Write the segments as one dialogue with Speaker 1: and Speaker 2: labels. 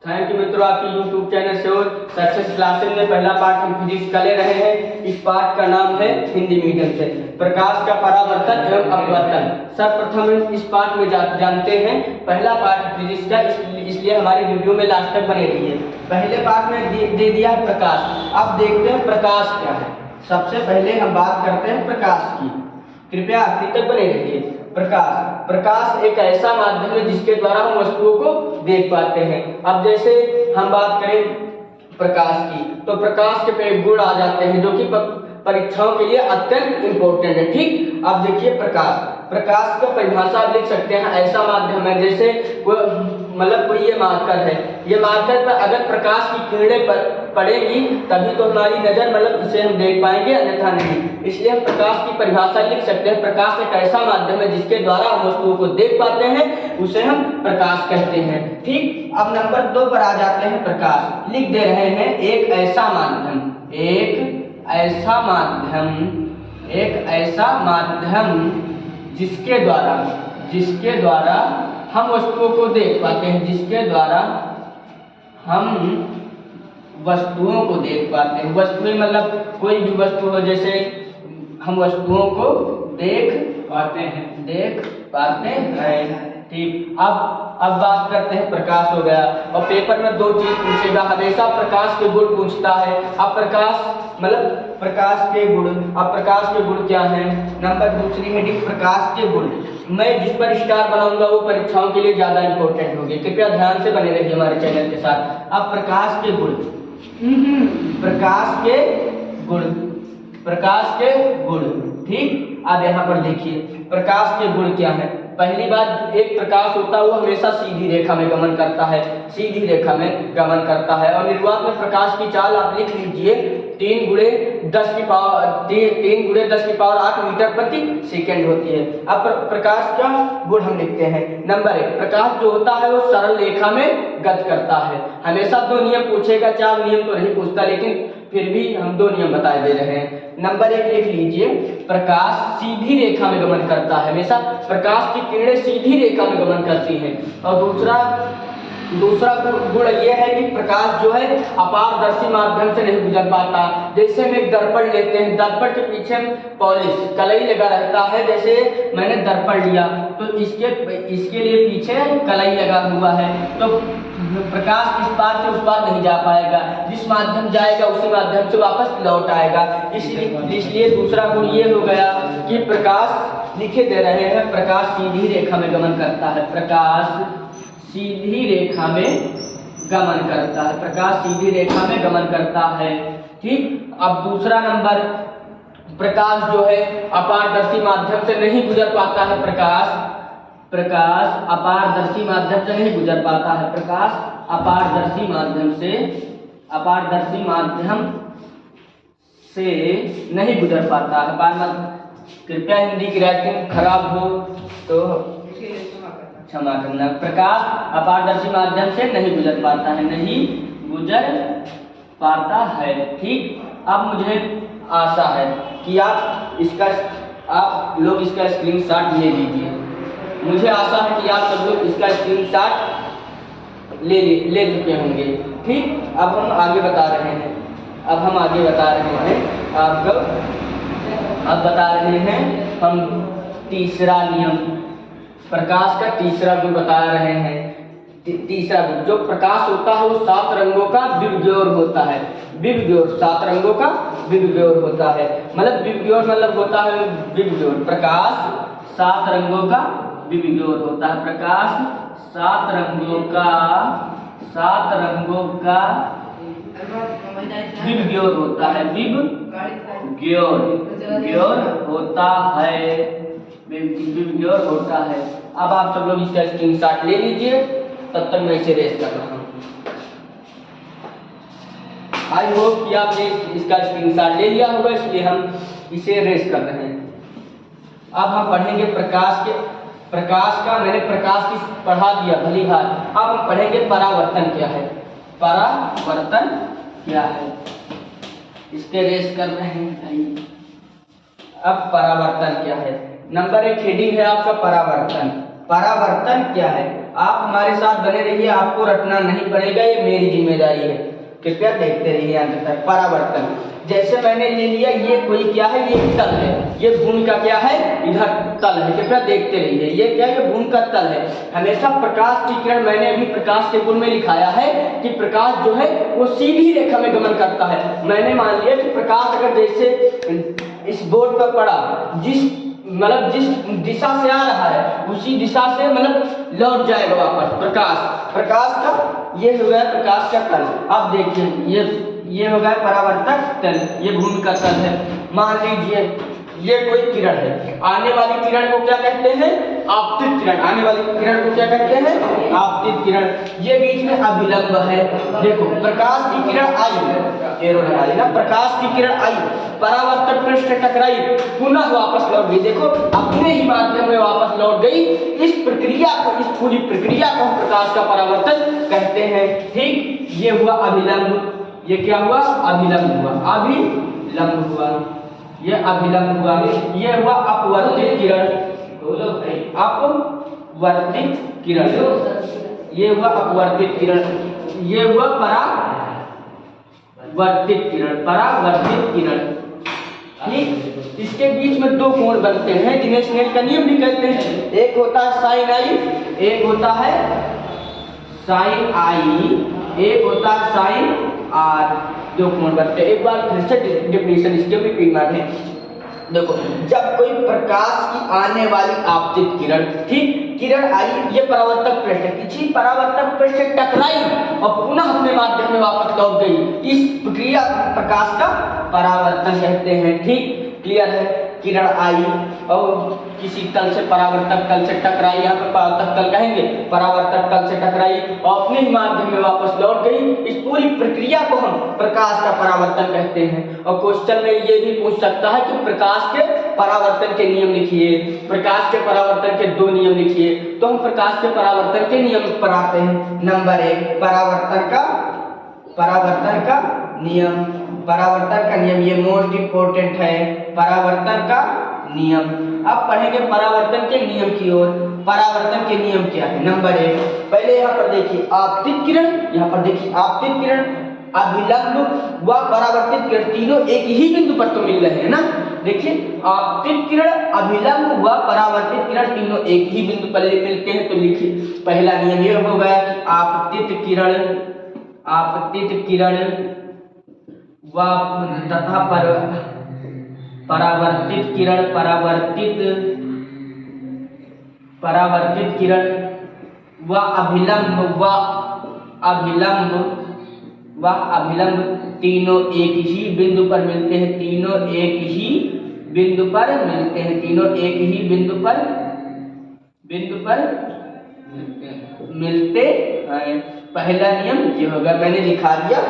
Speaker 1: Thank you मित्रों, आपकी YouTube channel से और सक्सेस क्लासेस में पहला पार्ट हम फिजिक्स का ले रहे हैं। इस पार्ट का नाम है हिंदी मीडियम से प्रकाश का परावर्तन एवं अपवर्तन। सर्वप्रथम इस पार्ट में जानते हैं पहला पार्ट फिजिक्स का, इसलिए हमारी वीडियो में लास्ट तक बने रहिए। पहले पार्ट में दे दिया है प्रकाश। अब देखते हैं प्रकाश क्या है। सबसे पहले हम बात करते हैं प्रकाश की, कृपया आखिर तक बने रहिए। प्रकाश एक ऐसा माध्यम है जिसके द्वारा हम वस्तुओं को देख पाते हैं। अब जैसे हम बात करें प्रकाश की, तो प्रकाश के गुण आ जाते हैं जो कि परीक्षाओं के लिए अत्यंत इंपॉर्टेंट है। ठीक, अब देखिए प्रकाश का परिभाषा आप लिख सकते हैं, ऐसा माध्यम है जैसे कोई ये मार्कर है, ये मार्कर पर अगर प्रकाश की किरणें पड़ेगी तभी तो हमारी नजर इसे हम देख पाएंगे, अन्यथा नहीं। इसलिए हम प्रकाश की परिभाषा लिख सकते हैं, प्रकाश एक ऐसा माध्यम है जिसके द्वारा हम वस्तुओं को देख पाते हैं, उसे हम प्रकाश कहते हैं। ठीक, अब नंबर 2 पर आ जाते हैं। प्रकाश लिख दे रहे हैं एक ऐसा माध्यम जिसके द्वारा हम वस्तुओं को देख पाते हैं, वस्तुएं कोई भी वस्तु हो, जैसे हम वस्तुओं को देख पाते हैं। ठीक, अब बात करते हैं प्रकाश हो गया। और पेपर में 2 चीज पूछेगा, हमेशा प्रकाश के गुण पूछता है। अब प्रकाश के गुण क्या हैं? नंबर दूसरी हेडिंग प्रकाश के गुण। मैं जिस पर स्टार बनाऊंगा वो परीक्षाओं के लिए ज्यादा इंपॉर्टेंट होगी, कृपया ध्यान से बने रहिए हमारे चैनल के साथ। अब प्रकाश के गुण, ठीक, अब यहाँ पर देखिए प्रकाश के गुण क्या है। पहली बात, एक प्रकाश होता है वो हमेशा सीधी रेखा में गमन करता है। और निर्वात में प्रकाश की चाल आप लिख लीजिए 3 गुणे 10 की पावर 8 मीटर प्रति सेकंड होती है। अब प्रकाश का गुण हम लिखते हैं। नंबर 1, प्रकाश जो होता है वो सरल रेखा में गति करता है। हमेशा 2 नियम पूछेगा, 4 नियम तो नहीं पूछता, लेकिन फिर भी हम 2 नियम बता दे रहे हैं। नंबर 1 लिख लीजिए, प्रकाश सीधी रेखा में गमन करता है। हमेशा प्रकाश की किरणें सीधी रेखा में गमन करती हैं। और दूसरा गुण ये है कि प्रकाश जो है अपारदर्शी माध्यम से नहीं गुजर पाता। जैसे हम एक दर्पण लेते हैं, दर्पण के पीछे पॉलिश कलई लगा रहता है। जैसे मैंने दर्पण लिया तो इसके लिए पीछे कलई लगा हुआ है, तो प्रकाश इस पार से उस पार नहीं जा पाएगा, जिस माध्यम जाएगा उसी माध्यम से वापस लौट आएगा। इसलिए दूसरा गुण ये हो गया कि प्रकाश लिखे दे रहे हैं, प्रकाश सीधी रेखा में गमन करता है। प्रकाश सीधी रेखा में गमन करता है। ठीक, अब दूसरा नंबर, प्रकाश जो है अपारदर्शी माध्यम से नहीं गुजर पाता है। प्रकाश अपारदर्शी माध्यम से नहीं गुजर पाता है। प्रकाश अपारदर्शी माध्यम से नहीं गुजर पाता है। कृपया हिंदी की राइटिंग खराब हो तो क्षमा करना। प्रकाश अपारदर्शी माध्यम से नहीं गुजर पाता है। ठीक, अब मुझे आशा है कि आप लोग इसका स्क्रीनशॉट ले लीजिए। मुझे आशा है कि आप सब लोग इसका स्क्रीनशॉट ले चुके होंगे। ठीक, अब हम आगे बता रहे हैं। अब बता रहे हैं हम तीसरा नियम, प्रकाश का तीसरा गुण बता रहे हैं। तीसरा गुण, जो प्रकाश होता है वो 7 रंगों का विभगोर होता है। 7 रंगों का विभगोर होता है। प्रकाश 7 रंगों का विभगोर होता है। प्रकाश 7 रंगों का विभगोर होता है। विभगोर होता है। अब आप सब लोग इसका स्क्रीनशॉट ले लीजिए, तब तक मैं इसे रेस कर रहा हूँ। आई होप कि आपने इसका स्क्रीनशॉट ले लिया होगा, इसलिए हम इसे रेस कर रहे हैं। अब हम पढ़ेंगे प्रकाश का मैंने प्रकाश की पढ़ा दिया भली बात। अब हम पढ़ेंगे परावर्तन क्या है। इसके रेस कर रहे हैं भाई। अब परावर्तन क्या है? नंबर 1 हेडिंग है आपका परावर्तन। परावर्तन क्या है? आप हमारे साथ बने रहिए, आपको रटना नहीं पड़ेगा, ये मेरी जिम्मेदारी है। कृपया देखते रहिए अंत तक। परावर्तन जैसे मैंने ले लिया, ये कोई क्या है, ये तल है, ये भूमि का क्या है, इधर तल है। कृपया देखते रहिए, ये क्या है, ये भूमि का तल है। हमेशा प्रकाश की किरण, मैंने अभी प्रकाश के गुण में लिखाया है कि प्रकाश जो है वो सीधी रेखा में गमन करता है। मैंने मान लिया कि प्रकाश अगर जैसे इस बोर्ड पर पड़ा, जिस दिशा से आ रहा है उसी दिशा से मतलब लौट जाएगा वापस। प्रकाश का ये हो गया प्रकाश का तल। अब देखिए ये हो गया परावर्तक तल, ये भूमि का तल है। मान लीजिए ये कोई किरण है, आने वाली किरण को क्या कहते हैं, आपतित किरण। आने वाली किरण को क्या कहते हैं, आपतित किरण। ये बीच में अभिलंब है। देखो प्रकाश की किरण आई, एरो लगा लेना, प्रकाश की किरण आई, परावर्तक पृष्ठ टकराई, पुनः वापस लौट गई। देखो अपने ही माध्यम में वापस लौट गई। इस प्रक्रिया को, इस पूरी प्रक्रिया को हम प्रकाश का परावर्तन कहते हैं। ठीक, ये हुआ अभिलंब। ये क्या हुआ, अभिलंब हुआ, अभिलंब हुआ, ये अभिलंब हुआ। ये हुआ अपवर्तित किरण, अपवर्तित किरण। ये हुआ अपवर्तित किरण, ये हुआ परावर्तित किरण, परावर्तित किरण। ठीक, इसके बीच में दो कोण बनते हैं जिन्हें स्नेल का नियम भी कहते हैं। एक होता है साइन आई, एक होता है साइन आई, एक होता है साइन आर। दो कोण बनते हैं। एक बार फिर से डेफिनेशन इसके भी पी मार है। देखो जब कोई प्रकाश की आने वाली आपतित किरण, ठीक, किरण आई, ये परावर्तक पृष्ठ, किसी परावर्तक पृष्ठ टकराई और पुनः अपने माध्यम में वापस लौट गई। इस प्रक्रिया प्रकाश का परावर्तन कहते हैं। ठीक, क्लियर है। किरण आई और किसी तल से, परावर्तक तल से टकराई, यहाँ पर परावर्तक तल कहेंगे, परावर्तक तल से टकराई और अपने ही माध्यम में वापस लौट गई। इस पूरी प्रक्रिया को हम प्रकाश का परावर्तन कहते हैं। और क्वेश्चन में ये भी पूछ सकता है कि प्रकाश के परावर्तन के नियम लिखिए, प्रकाश के परावर्तन के दो नियम लिखिए। तो हम प्रकाश के परावर्तन के नियम पर आते हैं। नंबर 1, परावर्तन का नियम। परावर्तन का नियम ये मोस्ट इंपोर्टेंट है, परावर्तन का नियम। अब पढ़ेंगे परावर्तन के नियम की ओर। परावर्तन के नियम क्या है? नंबर 1, पहले यहाँ पर देखिए आपतित किरण, यहाँ पर देखिए आपतित किरण, अभिलंब व परावर्तित किरण तीनों एक ही बिंदु पर तो मिल रहे हैं ना। देखिए आपतित किरण, अभिलंब व परावर्तित किरण तीनों एक ही बिंदु पर मिलते हैं। तो लिखिए पहला नियम ये हो गया कि आपतित किरण व तथा परावर्तित किरण व अभिलंब तीनों एक ही बिंदु पर मिलते हैं। तीनों एक ही बिंदु पर मिलते हैं। तीनों एक ही बिंदु पर मिलते हैं। पहला नियम ये होगा, मैंने लिखा दिया,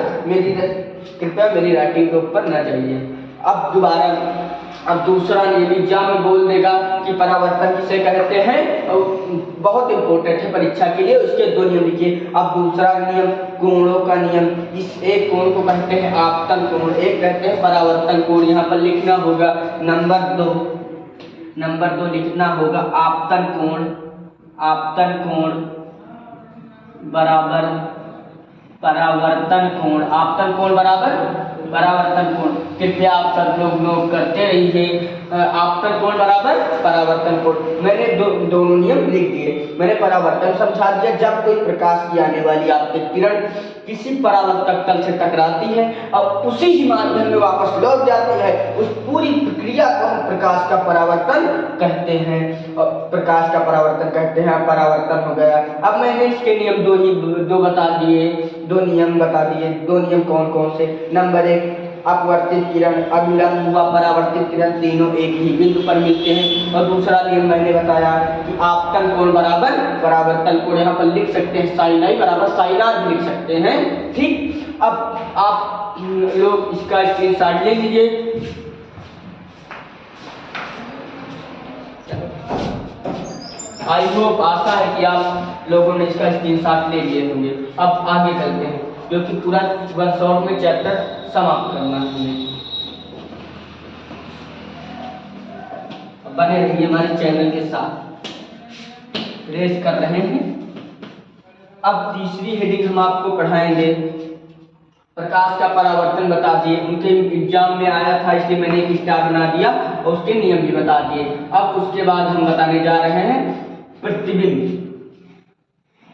Speaker 1: कृपया मेरी राइटिंग के ऊपर न जाइए। अब दूसरा नियम एग्जाम में बोल देगा कि परावर्तन किसे कहते हैं, और बहुत इंपॉर्टेंट है परीक्षा के लिए। उसके दो नियम लिखिए। अब दूसरा नियम कोणों का नियम। इस एक कोण को कहते हैं आपतन कोण, एक कहते हैं परावर्तन कोण। यहाँ पर लिखना होगा नंबर 2 लिखना होगा आपतन कोण बराबर परावर्तन कोण। आपतन कोण बराबर परावर्तन कोण। कृपया आप सब लोग नोट करते रहिए। आपतन कोण बराबर परावर्तन कोण। मैंने दोनों नियम लिख दिए। मैंने परावर्तन समझा दिया, जब कोई प्रकाश की आने वाली आपतित किरण किसी परावर्तक तल से टकराती है और उसी ही माध्यम में वापस लौट जाती है, उस पूरी प्रक्रिया को हम प्रकाश का परावर्तन कहते हैं। और प्रकाश का परावर्तन कहते हैं। परावर्तन हो गया। अब मैंने इसके नियम दो बता दिए, दो नियम बता दिए। दो नियम कौन कौन से? नंबर 1, अपवर्तित किरण, अभिलंब व परावर्तित किरण तीनों एक ही बिंदु पर मिलते हैं। और दूसरा नियम मैंने बताया कि आपतन कोण बराबर परावर्तन कोण। यहाँ पर लिख सकते हैं साइन आई बराबर साइन आर भी लिख सकते हैं। ठीक, अब आप लोग इसका स्क्रीनशॉट ले लीजिए। आई होप, आशा है कि आप लोगों ने इसका स्क्रीनशॉट ले लिए होंगे। अब आगे चलते हैं, क्योंकि पूरा 1 शॉट में चैप्टर समाप्त करना है। बने रहिए हमारे चैनल के साथ। रेस कर रहे हैं। अब तीसरी हेडिंग हम आपको पढ़ाएंगे, प्रकाश का परावर्तन बता दिए, उनके एग्जाम में आया था इसलिए मैंने एक स्टार बना दिया और उसके नियम भी बता दिए। अब उसके बाद हम बताने जा रहे हैं प्रतिबिंब।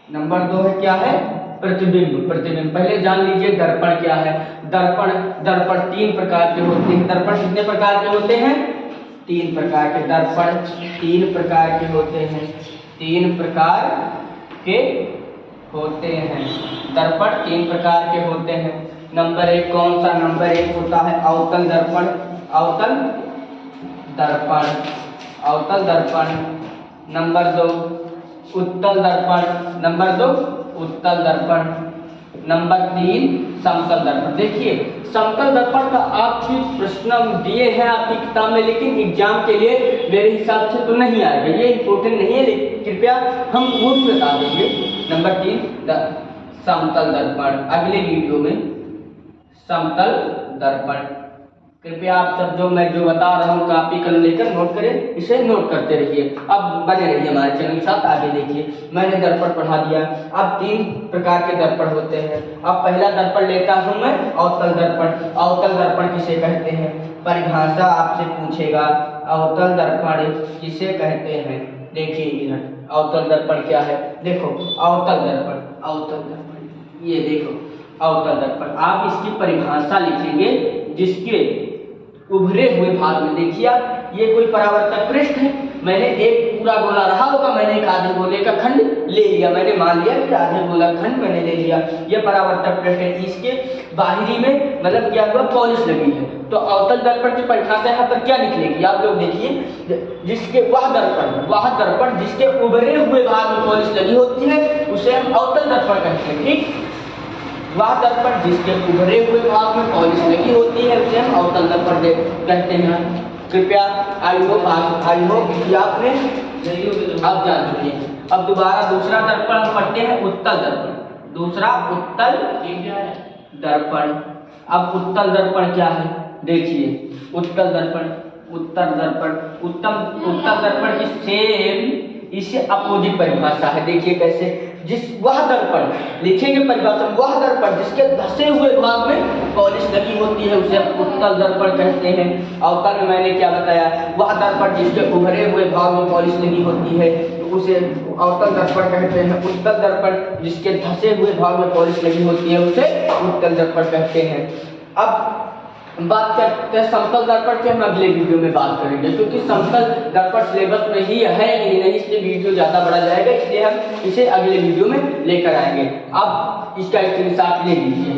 Speaker 1: नंबर 2 है क्या है? प्रतिबिंब। प्रतिबिंब पहले जान लीजिए दर्पण क्या है। दर्पण, दर्पण 3 प्रकार के होते हैं। दर्पण कितने प्रकार के होते हैं? 3 प्रकार के। दर्पण 3 प्रकार के होते हैं। 3 प्रकार के होते हैं। दर्पण 3 प्रकार के होते हैं। नंबर 1 कौन सा? नंबर 1 होता है अवतल दर्पण। अवतल दर्पण, अवतल दर्पण। नंबर 2 उत्तल दर्पण। नंबर 2 उत्तल दर्पण। नंबर 3 समतल दर्पण। देखिए समतल दर्पण का आपकी प्रश्न दिए हैं आपकी किताब में, लेकिन एग्जाम के लिए मेरे हिसाब से तो नहीं आएगा, ये इंपॉर्टेंट नहीं है, लेकिन कृपया हम वो भी बता देंगे। नंबर 3 समतल दर्पण, अगले वीडियो में समतल दर्पण। कृपया आप सब जो मैं जो बता रहा हूँ कॉपी कर लेकर नोट करें, इसे नोट करते रहिए। अब बने रहिए हमारे चैनल के साथ, आगे देखिए। मैंने दर्पण पढ़ा दिया। अब 3 प्रकार के दर्पण होते हैं। अब पहला दर्पण लेता हूँ मैं अवतल दर्पण। अवतल दर्पण किसे कहते हैं? परिभाषा आपसे पूछेगा, अवतल दर्पण किसे कहते हैं? देखिए इधर अवतल दर्पण क्या है, देखो अवतल दर्पण, अवतल दर्पण, ये देखो अवतल दर्पण। आप इसकी परिभाषा लिखेंगे जिसके उभरे हुए भाग में, देखिए आप ये कोई परावर्तक पृष्ठ है, मैंने एक पूरा गोला रहा होगा, मैंने एक आधे गोले का खंड ले लिया, मैंने मान लिया कि आधे गोला खंड मैंने ले लिया, ये परावर्तक पृष्ठ है। इसके बाहरी में मतलब क्या हुआ? पॉलिश लगी है। तो अवतल दर्पण की परिभाषा यहाँ पर क्या निकलेगी आप लोग देखिए, जिसके वह दर्पण जिसके उभरे हुए भाग में पॉलिश लगी होती है उसे हम अवतल दर्पण कहते हैं। ठीक, वह दर्पण जिसके उभरे हुए भाग में पॉलिश लगी होती है उसे हम अवतल दर्पण कहते हैं। कृपया आई होप कि आपने अब जान चुके हैं। अब दोबारा दूसरा दर्पण हम पढ़ते हैं, उत्तल दर्पण। दूसरा उत्तल दर्पण। अब उत्तल दर्पण क्या है? देखिए उत्तल दर्पण, उत्तल दर्पण की सेम इससे अपोजिट परिभाषा है। देखिए कैसे, जिस वह दर्पण लिखेंगे परिभाषा, वह दर्पण जिसके धसे हुए भाग में पॉलिश लगी होती है उसे उत्तल दर्पण कहते हैं। अवतल में मैंने क्या बताया? वह दर्पण जिसके उभरे हुए भाग में पॉलिश लगी होती है तो उसे अवतल दर्पण कहते हैं। उत्तल दर्पण जिसके धसे हुए भाग में पॉलिश लगी होती है उसे उत्तल दर्पण कहते हैं। अब बात करते हैं समतल दर्पण की, हम अगले वीडियो में बात करेंगे, क्योंकि समतल दर्पण सिलेबस में ही है नहीं, इसलिए वीडियो ज़्यादा बड़ा जाएगा, इसलिए हम इसे अगले वीडियो में लेकर आएंगे। अब इसका स्क्रीनशॉट ले लीजिए।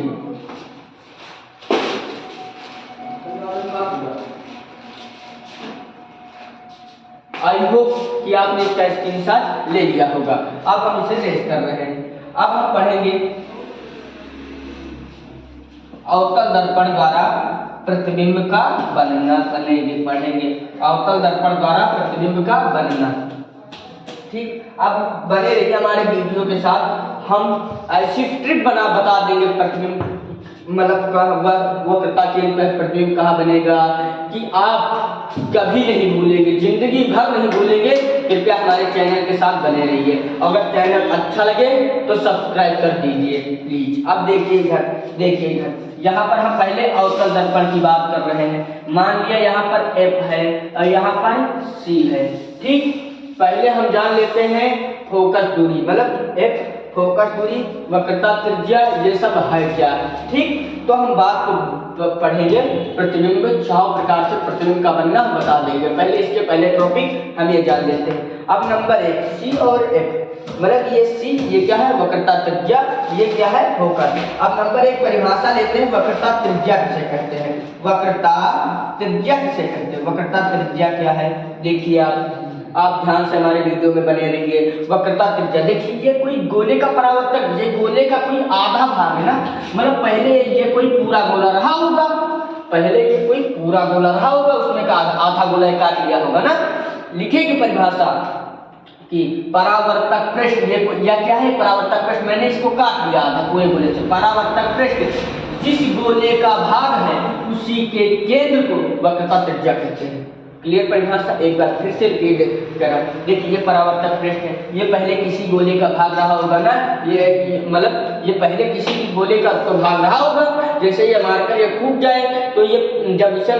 Speaker 1: आई होप कि आपने इसका स्क्रीनशॉट ले लिया होगा। अब हम इसे रेस कर रहे हैं। अब हम पढ़ेंगे अवतल दर्पण द्वारा प्रतिबिंब का बनना, पढ़ेंगे अवतल दर्पण द्वारा प्रतिबिंब का बनना। ठीक, अब बने रहिए हमारे वीडियो के साथ। हम ऐसी ट्रिक बता देंगे प्रतिबिंब मतलब वक्रता के प्रतिबिंब कहाँ बनेगा कि आप कभी नहीं भूलेंगे, जिंदगी भर नहीं भूलेंगे। कृपया हमारे चैनल के साथ बने रहिए। अगर चैनल अच्छा लगे तो सब्सक्राइब कर दीजिए प्लीज। अब देखिए इधर, यहाँ पर हम पहले अवतल दर्पण की बात कर रहे हैं। मान लिया यहाँ पर F है और यहाँ पर C है। ठीक, पहले हम जान लेते हैं फोकस दूरी, मतलब F फोकस दूरी, वक्रता, त्रिज्या, ये सब है क्या। ठीक, तो हम बात को पढ़ेंगे प्रतिबिंब, 6 प्रकार से प्रतिबिंब का बनना हम बता देंगे। पहले इसके पहले टॉपिक हम ये जान लेते हैं। अब नंबर 1 C और F, मतलब ये C ये क्या है? वक्रता, त्रिज्या, ये क्या है? फोकस। अब नंबर 1 परिभाषा लेते हैं, वक्रता त्रिज्या किसे कहते हैं? वक्रता त्रिज्या किसे कहते हैं? वक्रता त्रिज्या क्या है? देखिए आप ध्यान से हमारे वीडियो में बने रहिए। वक्रता त्रिज्या, देखिए ये कोई गोले का परावर्तक, ये गोले का कोई आधा भाग है ना, मतलब पहले ये कोई पूरा गोला रहा होगा, उसमें का आधा गोला काट लिया होगा ना। लिखेगी परिभाषा कि परावर्तक पृष्ठ, ये क्या है? परावर्तक पृष्ठ, मैंने इसको काट लिया था पूरे गोले से। परावर्तक पृष्ठ जिस गोले का भाग है उसी के केंद्र को वक्रता त्रिज्या कहते हैं। क्लियर परिभाषा एक बार फिर से रिपीट करा। देखिए ये परावर्तक पृष्ठ है, ये पहले किसी गोले का भाग रहा होगा ना, ये मतलब ये पहले किसी गोले का तो भाग रहा होगा। जैसे ये मारकर ये टूट जाए तो ये जब इसे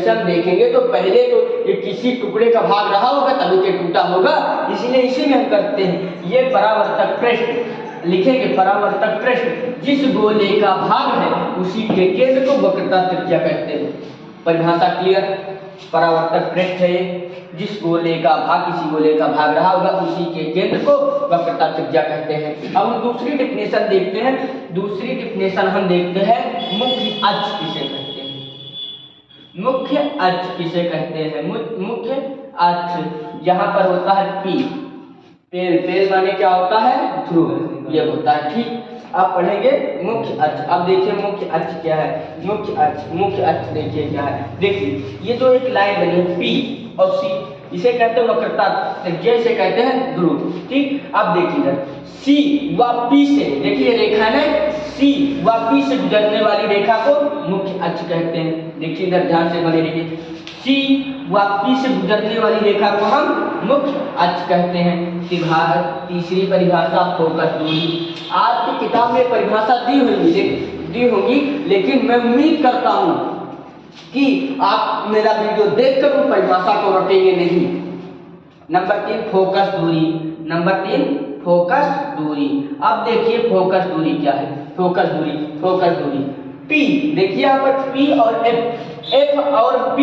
Speaker 1: हम देखेंगे तो पहले तो ये किसी टुकड़े का भाग रहा होगा तभी तो टूटा होगा, इसलिए इसी में हम करते हैं। ये परावर्तक पृष्ठ लिखेंगे, परावर्तक पृष्ठ जिस गोले का भाग है उसी के केंद्र को वक्रता त्रिज्या कहते हैं। परिभाषा क्लियर। परावर्तक पृष्ठ है जिस गोले का भाग किसी गोले का भाग रहा होगा उसी के केंद्र को वक्रता त्रिज्या कहते हैं। अब हम दूसरी डेफिनेशन देखते हैं। दूसरी डेफिनेशन हम देखते हैं मुख्य अक्ष किसे कहते हैं। मुख्य अक्ष किसे कहते हैं? मुख्य अक्ष यहाँ पर होता है पी, पेल माने क्या होता है? ध्रुव, ये होता है। ठीक, आप पढ़ेंगे मुख्य अक्ष। अब देखिए मुख्य अक्ष क्या है। मुख्य अक्ष देखिए क्या है। देखिए ये जो एक लाइन बनी है पी और सी, इसे कहते हैं वक्रता त्रिज्या, इसे कहते हैं ध्रुव। ठीक, अब देखिए इधर सी व पी से, देखिए रेखा है सी व पी से गुजरने वाली रेखा को मुख्य अक्ष कहते हैं। देखिए इधर ध्यान से बने रहिए, सी व पी से गुजरने वाली रेखा को हम मुख्य अक्ष कहते हैं। तीसरी परिभाषा फोकस दूरी। आपकी किताब में परिभाषा दी होगी, लेकिन मैं उम्मीद करता हूं कि आप मेरा वीडियो देखकर उन परिभाषा को रटेंगे नहीं। नंबर 3 फोकस दूरी। नंबर 3 फोकस दूरी। अब देखिए फोकस दूरी क्या है। फोकस दूरी P, देखिए यहाँ पर P और F और P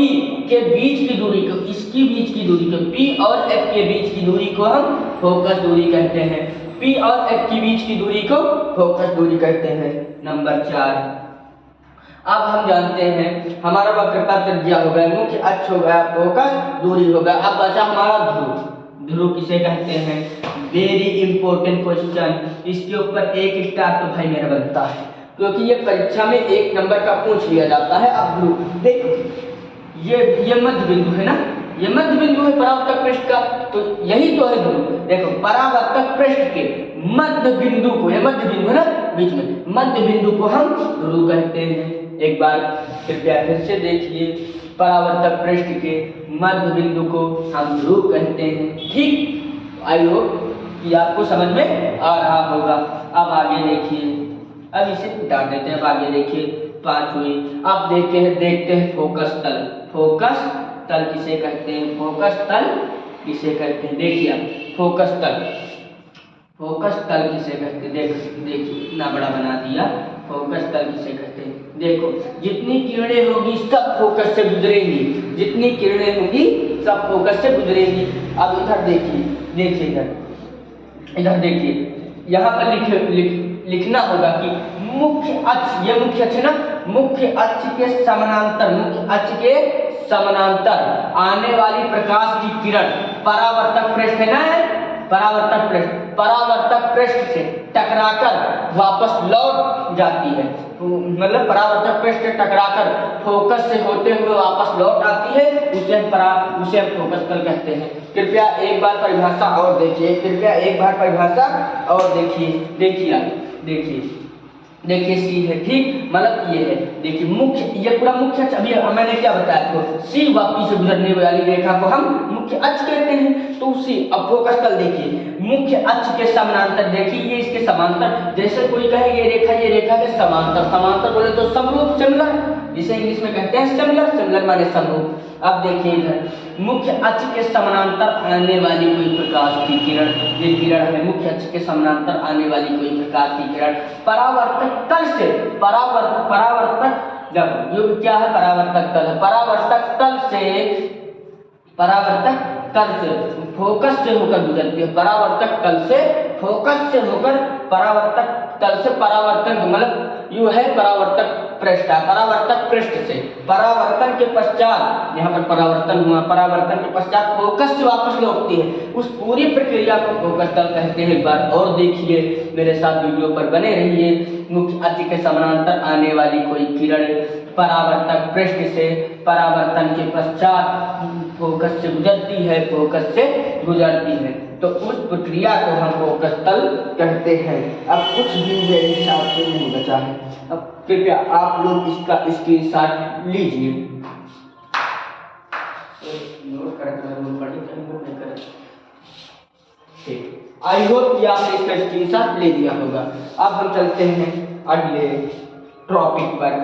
Speaker 1: के बीच की दूरी को, इसकी बीच की दूरी को, P और F के बीच की दूरी को हम फोकस दूरी कहते हैं। P और F की बीच की दूरी को फोकस दूरी कहते हैं। नंबर 4, अब हम जानते हैं हमारा वक्रता त्रिज्या हो गया, मुख्य अक्ष हो गया, फोकस दूरी हो गया। अब बचा हमारा ध्रुव। ध्रुव किसे कहते हैं? वेरी इंपॉर्टेंट क्वेश्चन, इसके ऊपर 1 स्टार तो भाई मेरा बनता है, क्योंकि ये परीक्षा में 1 नंबर का पूछ लिया जाता है। अब ध्रुव देखो, ये मध्य बिंदु है ना, ये मध्य बिंदु है परावर्तक पृष्ठ का, तो यही तो है ध्रुव। देखो परावर्तक पृष्ठ के मध्य बिंदु को, ये मध्य बिंदु है ना बीच में, मध्य बिंदु को हम ध्रुव कहते हैं। एक बार कृपया फिर से देखिए, परावर्तक पृष्ठ के मध्य बिंदु को हम ध्रुव कहते हैं। ठीक, आई होप कि आपको समझ में आ रहा होगा। अब आगे देखिए, अब इसे हटा देते हैं। अब आगे देखिए 5 हुई। अब देखते हैं फोकस तल। फोकस तल किसे कहते हैं? फोकस तल किसे कहते हैं? देखिए अब फोकस तल किसे कहते हैं? देखिए इतना बड़ा बना दिया। फोकस तल किसे कहते हैं? देखो जितनी किरणें होगी सब फोकस से गुजरेंगी, जितनी किरणें होंगी सब फोकस से गुजरेंगी। अब इधर देखिए, इधर देखिए, यहाँ पर लिखना होगा कि मुख्य अक्ष, ये मुख्य अक्ष ना, मुख्य अक्ष के समानांतर आने वाली प्रकाश की किरण परावर्तक पृष्ठ है ना, परावर्तक पृष्ठ से टकराकर वापस लौट जाती है। मतलब परावर्तक पृष्ठ से टकराकर फोकस से होते हुए वापस लौट आती है, उसे हम फोकस तल कहते हैं। कृपया एक बार परिभाषा और देखिए सी है। ठीक, मतलब ये है। देखिए ये पूरा मुख्य अक्ष, अभी मैंने क्या बताया आपको, सी व पी से गुजरने वाली रेखा को हम मुख्य अक्ष कहते हैं। तो सी, अब फोकस तल देखिए, मुख्य अक्ष के समानांतर, देखिए ये इसके समांतर, जैसे कोई कहे ये रेखा के समांतर बोले तो समरूप, सिमिलर, जिसे इंग्लिश में कहते हैं सिमिलर माने समरूप। अब देखिए इधर मुख्य अक्ष के समानांतर आने वाली कोई प्रकाश की किरण, ये किरण है मुख्य अक्ष के समानांतर आने वाली कोई प्रकाश की किरण परावर्तक तल से, जब ये क्या है? परावर्तक तल से फोकस से होकर गुजरती है। परावर्तक तल से फोकस से होकर परावर्तक तल से परावर्तन, मतलब यू है परावर्तक पृष्ठ, परावर्तक पृष्ठ से परावर्तन के पश्चात, यहाँ पर परावर्तन हुआ, परावर्तन के पश्चात फोकस से वापस लौटती है। उस पूरी प्रक्रिया को फोकस तल कहते हैं। एक बार और देखिए, मेरे साथ वीडियो पर बने रहिए। मुख्य अक्ष के समानांतर आने वाली कोई किरण परावर्तक पृष्ठ से परावर्तन के पश्चात फोकस से गुजरती है, तो उस प्रक्रिया को हम फोकस तल कहते हैं। अब कुछ भी मेरे हिसाब से नहीं बचा है। अब कृपया आप लोग इसका स्क्रीनशॉट लीजिए। आई होप कि आपने इसका स्क्रीनशॉट ले लिया होगा। अब हम चलते हैं अगले टॉपिक पर।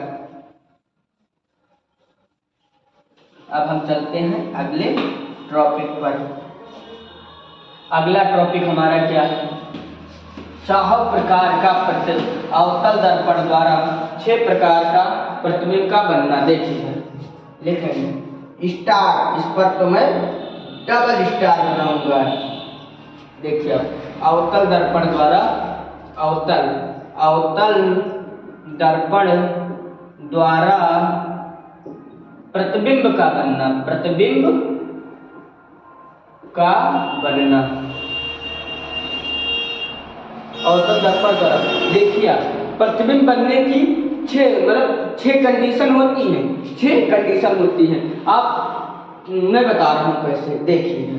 Speaker 1: अब हम चलते हैं अगले टॉपिक पर। अगला टॉपिक हमारा क्या है? 6 प्रकार का अवतल दर्पण द्वारा 6 प्रकार का प्रतिबिंब का बनना। देखिए लिखेंगे स्टार, इस पर तो मैं डबल स्टार बनाऊंगा। देखिए अवतल दर्पण द्वारा अवतल दर्पण द्वारा प्रतिबिंब का बनना, प्रतिबिंब का बनना अवतल दर्पण द्वारा। देखिए प्रतिबिंब बनने की 6 कंडीशन होती हैं, 6 कंडीशन होती हैं। आप मैं बता रहा हूं कैसे। देखिए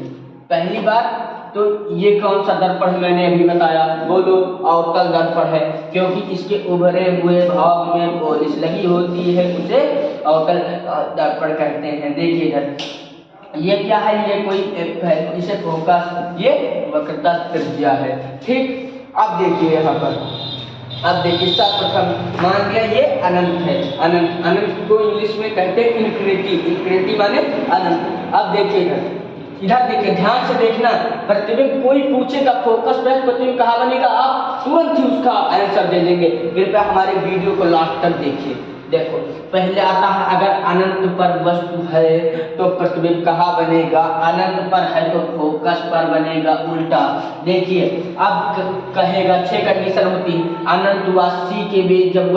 Speaker 1: पहली बात तो ये कौन सा दर्पण मैंने अभी बताया, बोलो अवतल दर्पण है, क्योंकि इसके उभरे हुए भाग में पॉलिश लगी होती है, उसे अवतल दर्पण कहते हैं। देखिए इधर ये क्या है, ये कोई एफ है, इसे फोकस, ये वक्रता त्रिज्या है। ठीक, अब देखिए यहाँ पर, अब देखिए सर्वप्रथम मान लिया ये अनंत है, अनंत को इंग्लिश में कहते हैं इन्फिनिटी, इन्फिनिटी माने अनंत। अब देखिए इधर देखिए, ध्यान से देखना, प्रतिबिंब कोई पूछेगा फोकस पे प्रतिबिंब कहाँ बनेगा, आप तुरंत ही उसका आंसर दे देंगे। कृपया हमारे वीडियो को लास्ट तक देखिए। देखो पहले आता है, अगर अनंत पर वस्तु है तो प्रतिबिंब कहाँ बनेगा, अनंत पर है तो फोकस पर बनेगा, उल्टा। देखिए अब कहेगा 6 कंडीशन होती है, अनंत व सी के बीच जब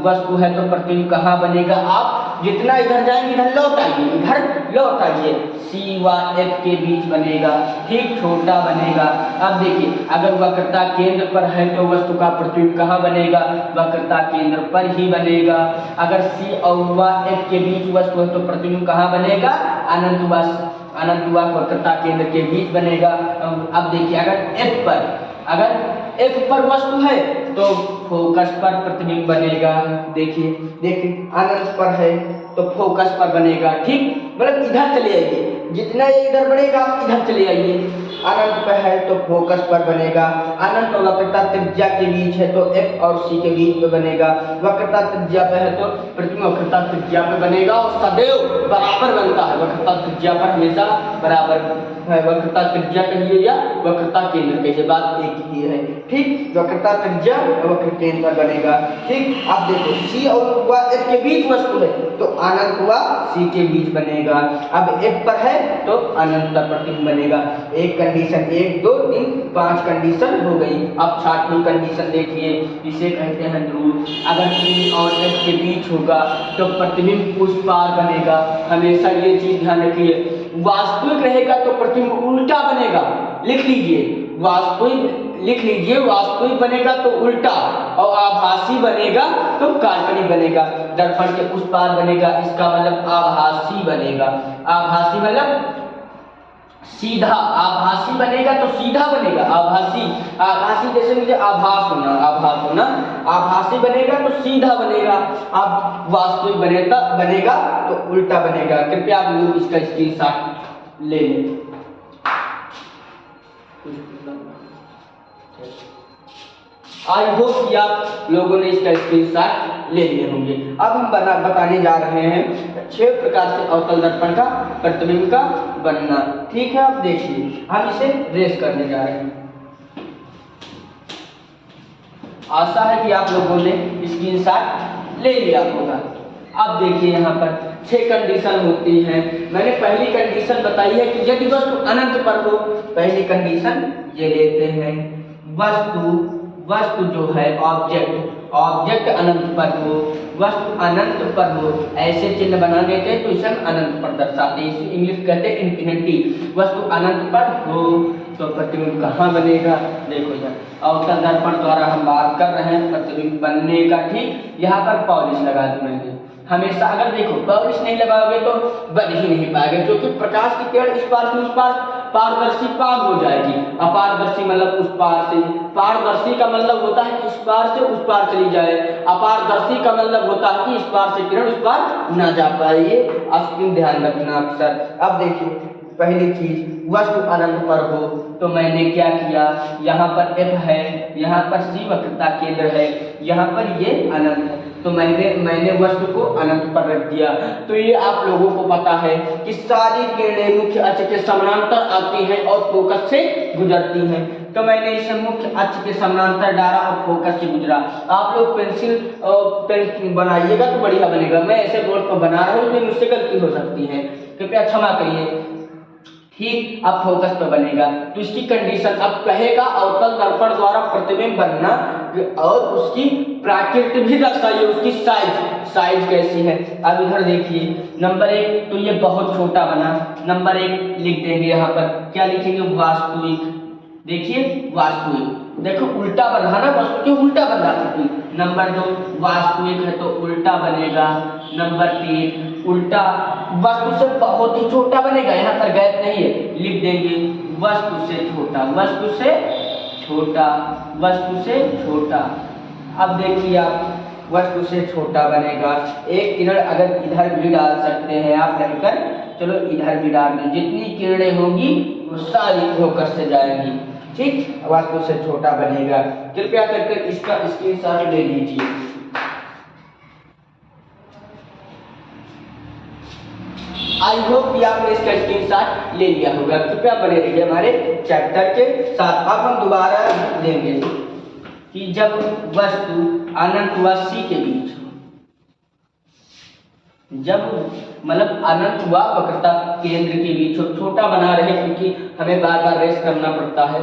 Speaker 1: वस्तु है तो प्रतिबिंब कहाँ बनेगा। आप जितना इधर जाएंगे इधर लौट आइए, इधर लौट आइए, सी व एफ के बीच बनेगा, ठीक, छोटा बनेगा। अब देखिए अगर वक्रता केंद्र पर है तो वस्तु का प्रतिबिंब कहाँ बनेगा, वक्रता केंद्र पर ही बनेगा। अगर सी और व एफ के बीच वस्तु है तो प्रतिबिंब कहाँ बनेगा, अनंत व वक्रता केंद्र के बीच बनेगा। अब देखिए अगर एफ पर वस्तु है तो फोकस पर प्रतिबिंब बनेगा। देखिए अनंत पर है तो फोकस पर बनेगा, ठीक, मतलब इधर चले आइए, जितना ये इधर बढ़ेगा आप इधर चले आइए। अनंत पर है तो फोकस पर बनेगा, अनंत और वक्रता त्रिज्या के बीच है तो एफ और सी के बीच में बनेगा, वक्रता त्रिज्या पे है तो प्रतिबिंब वक्रता त्रिज्या पे बनेगा और सदैव बराबर बनता है, वक्रता त्रिज्या पर हमेशा बराबर है। वक्रता त्रिज्या कहिए या वक्रता केंद्र कहिए, बात एक ही है, ठीक, वक्रता त्रिज्या वक्र केंद्र पर बनेगा, ठीक। अब देखो सी और एफ के बीच वस्तु है तो अनंत व सी के बीच बनेगा। अब एफ पर है तो अनंत पर प्रतिबिंब बनेगा। एक कंडीशन, 1 2 3 5 कंडीशन हो गई। अब 6वीं कंडीशन देखिए, इसे कहते हैं ध्रुव। अगर सी और एफ के बीच होगा तो प्रतिबिंब उस पार बनेगा। हमेशा ये चीज ध्यान रखिए, वास्तविक रहेगा तो प्रतिबिंब उल्टा बनेगा। लिख लीजिए वास्तविक बनेगा तो उल्टा, और आभासी बनेगा तो काल्पनिक बनेगा। दर्पण के उस पार बनेगा, इसका मतलब आभासी बनेगा। आभासी मतलब सीधा, आभासी बनेगा तो सीधा बनेगा। आभासी जैसे मुझे आभास होना, आभासी बनेगा तो सीधा बनेगा। अब वास्तविक बनेगा तो उल्टा बनेगा। कृपया आप लोग इसका स्क्रीनशॉट ले लें। आई होप कि आप लोगों ने इसका स्क्रीनशॉट ले लिए होंगे। अब हम बताने जा रहे हैं 6 प्रकार से अवतल दर्पण का प्रतिबिंब का बनना, ठीक है। अब देखिए हम इसे रेस करने जा रहे हैं। आशा है कि आप लोगों ने स्क्रीनशॉट ले लिया होगा। अब देखिए यहाँ पर 6 कंडीशन होती हैं। मैंने पहली कंडीशन बताई है कि यदि वस्तु अनंत पर हो, पहली कंडीशन ये लेते हैं, वस्तु जो है ऑब्जेक्ट अनंत पर हो, वस्तु अनंत पर हो, ऐसे चिन्ह बना देते हैं तो इसे हम अनंत पर दर्शाते हैं, इसे इंग्लिश कहते हैं इन्फिनिटी। वस्तु अनंत पर हो तो प्रतिबिंब कहाँ बनेगा, देखो यार अवतल दर्पण द्वारा हम बात कर रहे हैं प्रतिबिंब बनने का, ठीक। यहाँ पर पॉलिश लगा दी मैंने। हमेशा अगर देखो पॉलिश नहीं लगाओगे तो बन ही नहीं पाएगा, क्योंकि प्रकाश की किरण इस पार से उस पार पारदर्शी पार हो जाएगी। अपारदर्शी मतलब उस पार से, पारदर्शी का मतलब होता है कि इस पार से उस पार चली जाए, अपारदर्शी का मतलब होता है कि इस पार से किरण उस पार ना जा पाए। ये ध्यान रखना अक्सर। अब देखिए पहली चीज वस्तु अनंत पर हो, तो मैंने क्या किया, यहाँ पर F है, यहाँ पर C वक्रता केंद्र है, यहाँ पर ये अनंत है, तो मैंने वस्तु को अनंत पर रख दिया। तो ये आप लोगों को पता है कि सारी किरणें मुख्य अक्ष के समानांतर आती हैं और फोकस से गुजरती हैं, तो मैंने इसे मुख्य अक्ष के समानांतर डाला और फोकस से गुजरा। आप लोग पेन बनाइएगा तो बढ़िया बनेगा, मैं ऐसे बोर्ड पर बना रहा हूँ, मुझसे गलती हो सकती है, कृपया क्षमा करिए। ठीक, अब फोकस पे बनेगा, तो इसकी कंडीशन अब कहेगा अवतल दर्पण द्वारा प्रतिबिंब बनना और उसकी प्राकृति भी दर्शाइए, उसकी साइज कैसी है। अब इधर देखिए, नंबर 1 तो ये बहुत छोटा बना, नंबर 1 लिख देंगे, यहाँ पर क्या लिखेंगे, वास्तविक। देखिए वास्तविक, देखो उल्टा बन रहा ना, वस्तु के उल्टा बन रहा था। नंबर 2 वास्तविक है तो उल्टा बनेगा। नंबर 3 उल्टा वस्तु से बहुत ही छोटा बनेगा, यहाँ पर गैप नहीं है, लिख देंगे वस्तु से छोटा, वस्तु से छोटा, वस्तु से छोटा। अब देखिए आप, वस्तु से छोटा बनेगा। एक किरण अगर इधर भी डाल सकते हैं आप रहकर, चलो इधर भी डाल दें, जितनी किरणें होंगी वो सारी फोकस से जाएंगी। ठीक, वस्तु से छोटा बनेगा। कृपया करके इसका स्क्रीनशॉट ले लीजिए। आई होप कि आपने इसका स्क्रीनशॉट ले लिया होगा। कृपया बने रहिए हमारे चैप्टर के साथ। अब हम दोबारा देंगे कि जब वस्तु अनंत व C के बीच हो, जब मतलब अनंत व वक्रता केंद्र के बीच हो, छोटा बना रहे क्योंकि हमें बार बार रेस करना पड़ता है,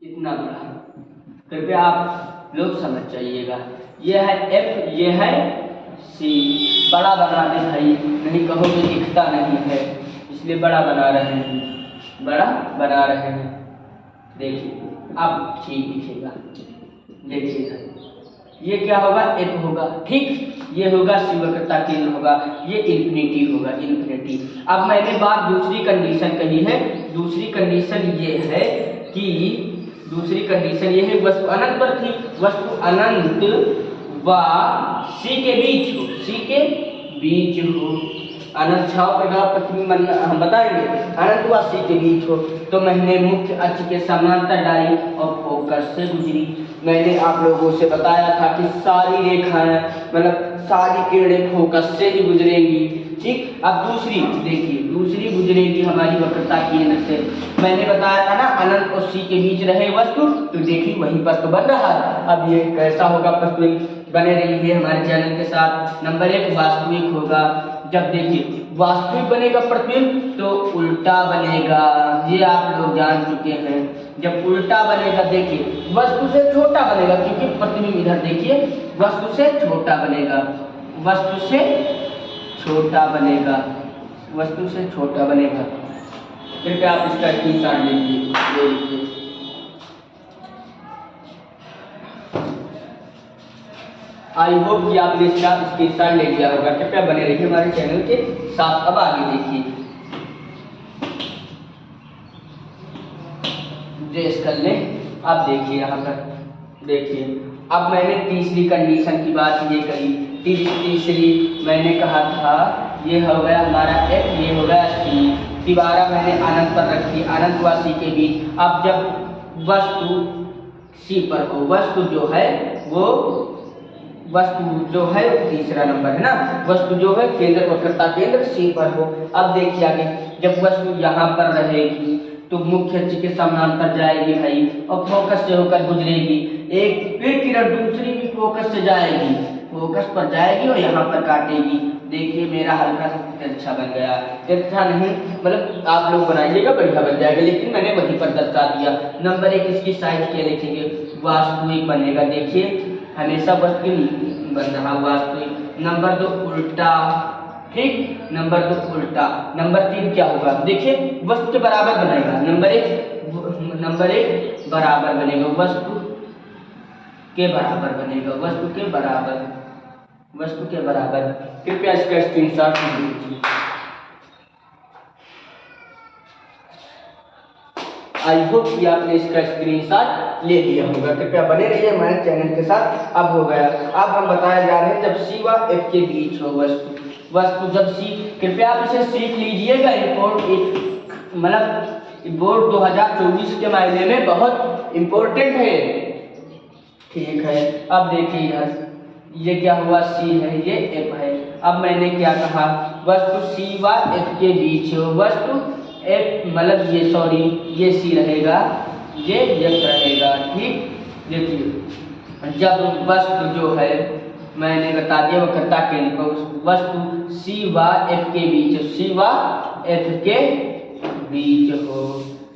Speaker 1: इतना बड़ा, कृपया आप लोग समझ जाइएगा। ये है F, ये है C, बड़ा बना दे भाई, नहीं कहोगे दिखता नहीं है, इसलिए बड़ा बना रहे हैं, बड़ा बना रहे हैं। देखिए अब ठीक दिखेगा, देखिए ये क्या होगा, F होगा। ठीक, ये होगा C वक्रता केंद्र होगा, ये इन्फिनिटी होगा, इन्फिनिटी। अब मैंने बात दूसरी कंडीशन कही है, दूसरी कंडीशन ये है कि दूसरी कंडीशन ये है वस्तु अनंत पर थी, वस्तु अनंत व C के बीच हो, C के बीच हो, अनंत छाव प्रभाव प्रतिबिंब हम बताएंगे, अनंत व C के बीच हो, तो मैंने मुख्य अक्ष के समानांतर डाली और फोकस से गुजरी। मैंने आप लोगों से बताया था कि सारी रेखाएं मतलब सारी किरणें फोकस से ही गुजरेंगी। ठीक, अब दूसरी देखिए, दूसरी गुजरेगी हमारी वक्रता केंद्र से। मैंने बताया था ना अनंत और C के बीच रहे वस्तु, तो देखिए वहीं पर तो बन रहा है। अब ये कैसा होगा प्रतिबिंब, बने रहिए हमारे चैनल के साथ। नंबर 1 वास्तविक होगा, जब देखिए वास्तविक बनेगा प्रतिबिंब तो उल्टा बनेगा, ये आप लोग जान चुके हैं। जब उल्टा बनेगा देखिए वस्तु से छोटा बनेगा, क्योंकि प्रतिबिंब इधर देखिए वस्तु से छोटा बनेगा, वस्तु से छोटा बनेगा, वस्तु से छोटा बनेगा। कृपया आप इसका स्क्रीनशॉट ले लीजिए। आई होप कि आपने इसका स्क्रीनशॉट ले लिया होगा। कृपया बने रहिए हमारे चैनल के साथ। अब आगे देखिए, ड्रेस कर लें। अब देखिए यहाँ पर देखिए, अब मैंने तीसरी कंडीशन की बात ये करी, तीसरी मैंने कहा था ये हो गया हमारा F, ये हो गया C, दीवारा मैंने अनंत पर रखी, अनंत व C के बीच। अब जब वस्तु C पर हो, वस्तु जो है वो तीसरा नंबर है ना, वस्तु जो है केंद्र वक्रता केंद्र C पर हो। अब देखिए आगे, जब वस्तु यहाँ पर रहेगी तो मुख्य अक्ष के समानांतर जाएगी भाई और फोकस से होकर गुजरेगी। एक फिर किरण दूसरी भी फोकस से जाएगी, फोकस पर जाएगी और यहाँ पर काटेगी। देखिए मेरा हल्का सा तिरछा बन गया, तिरछा नहीं मतलब आप लोग बनाइएगा बढ़िया बन जाएगा, लेकिन मैंने वहीं पर दर्शा दिया। नंबर 1 इसकी साइज क्या लिखेंगे, वास्तविक बनेगा। देखिए हमेशा वस्तु बन रहा वास्तविक। नंबर 2 उल्टा, ठीक, नंबर 2 उल्टा। नंबर 3 क्या होगा, देखिए वस्तु के बराबर बनेगा। नंबर 1 बराबर बनेगा, वस्तु के बराबर बनेगा, वस्तु के बराबर, वस्तु के बराबर। कृपया इसका स्क्रीनशॉट लीजिए। आई होप कि आपने इसका स्क्रीनशॉट ले लिया होगा। कृपया बने रहिए हमारे चैनल के साथ। अब हो गया, अब हम बताया जा रहे हैं जब C व F के बीच हो वस्तु, वस्तु जब कृपया आप इसे सीख लीजिएगा। बोर्ड 2024 के मायने में बहुत इम्पोर्टेंट है। ठीक है, अब देखिए इधर ये क्या हुआ, सी है, ये एफ है। अब मैंने क्या कहा, वस्तु सी व एफ के बीच हो, वस्तु एफ ये सी रहेगा, ये एफ रहेगा। ठीक, देखिए जब वस्तु जो है मैंने बता दिया वक्रता केंद्र को, वस्तु सी व एफ के बीच, सी व एफ के बीच हो,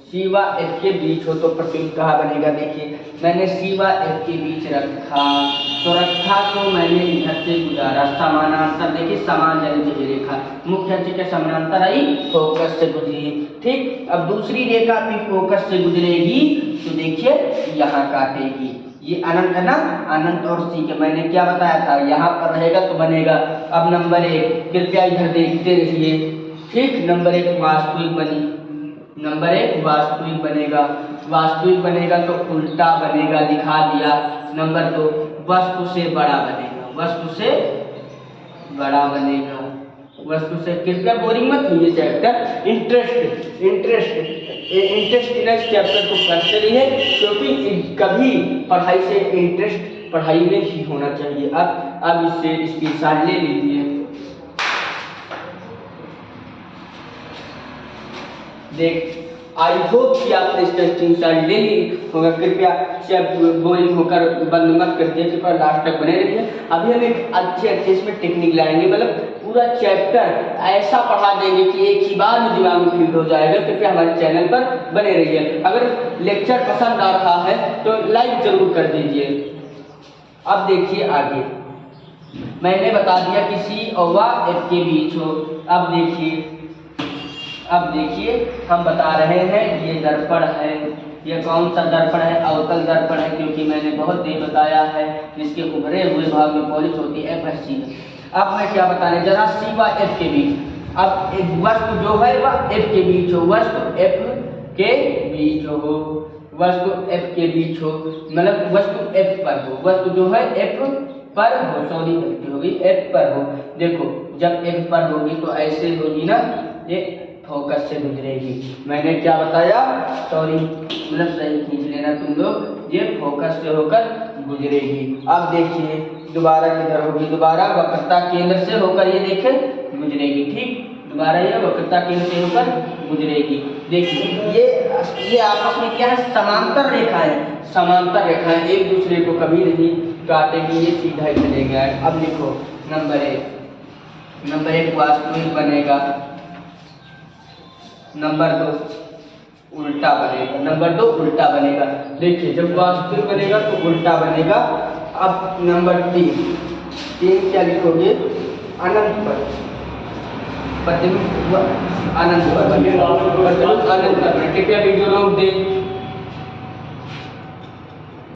Speaker 1: सी व एफ के बीच हो तो प्रतिबिंब कहाँ बनेगा। देखिए मैंने सी व एफ के बीच रखा तो मैंने इधर से गुजारा समानांतर, देखिए समान जैसी रेखा मुख्य अक्ष के समानांतर आई, फोकस से गुजरी। ठीक, अब दूसरी रेखा भी फोकस से गुजरेगी तो देखिए यहाँ काटेगी। ये अनंत है ना, अनंत और सी के मैंने क्या बताया था, यहाँ पर रहेगा तो बनेगा। अब नंबर 1 कृपया इधर देखते रहिए। ठीक, नंबर 1 वास्तविक बनी, नंबर 1 वास्तविक बनेगा, वास्तविक बनेगा तो उल्टा बनेगा, दिखा दिया। नंबर 2 वस्तु से बड़ा बनेगा, वस्तु से बड़ा बनेगा, वस्तु से। कृपया बोरिंग मत कीजिए चैप्टर, इंटरेस्ट इन इस चैप्टर को करते रहिए, क्योंकि कभी पढ़ाई से इंटरेस्ट पढ़ाई में ही होना चाहिए। अब इससे स्क्रीनशॉट ले लीजिए। देख, आई होप कि आपने इसका स्क्रीनशॉट ले ली होगा। कृपया बोरिंग होकर बंद मत कर दिए, कृपया लास्ट तक बने रहिए। अभी हम एक अच्छे इसमें टेक्निक लाएंगे, मतलब पूरा चैप्टर ऐसा पढ़ा देंगे कि एक ही बार में दिमाग में फीड हो जाएगा। कृपया हमारे चैनल पर बने रहिए। अगर लेक्चर पसंद आ रहा है तो लाइक जरूर कर दीजिए। अब देखिए आगे, मैंने बता दिया कि सी और एफ के बीच हो। अब देखिए हम बता रहे हैं ये दर्पण है, ये कौन सा दर्पण है, अवतल दर्पण है, क्योंकि मैंने बहुत देर बताया है जिसके उभरे हुए भाग में पॉलिश होती है FSC। अब मैं क्या बता रहे, जरा सी व एफ के बीच, अब एक वस्तु जो है वह एफ के बीच हो, वस्तु एफ के बीच हो, वस्तु एफ के बीच हो, मतलब वस्तु एफ पर हो, वस्तु जो है एफ पर हो, सॉरी गलती होगी, एफ पर हो। देखो जब एफ पर होगी तो ऐसे होगी ना, ये फोकस से गुजरेगी। मैंने क्या बताया, सॉरी सही खींच लेना तुम लोग, ये फोकस से होकर गुजरेगी। अब देखिए दोबारा किधर होगी, दोबारा वक्रता केंद्र से होकर ये देखे गुजरेगी। ठीक, दोबारा ये वक्रता केंद्र से होकर गुजरेगी। देखिए ये आपस में क्या है, समांतर रेखा है, समांतर रेखा है, एक दूसरे को कभी नहीं काटेगी, ये सीधा ही चलेगा। अब लिखो नंबर 1 वास्तविक बनेगा, नंबर 2 उल्टा बनेगा, नंबर 2 उल्टा बनेगा। देखिए जब वास्तविक बनेगा तो उल्टा बनेगा। अब नंबर 3 क्या लिखोगे, अनंत पर, प्रतिबिंब अनंत पर बनेगा, प्रतिबिंब अनंत पर। कृपया वीडियो रोक दें।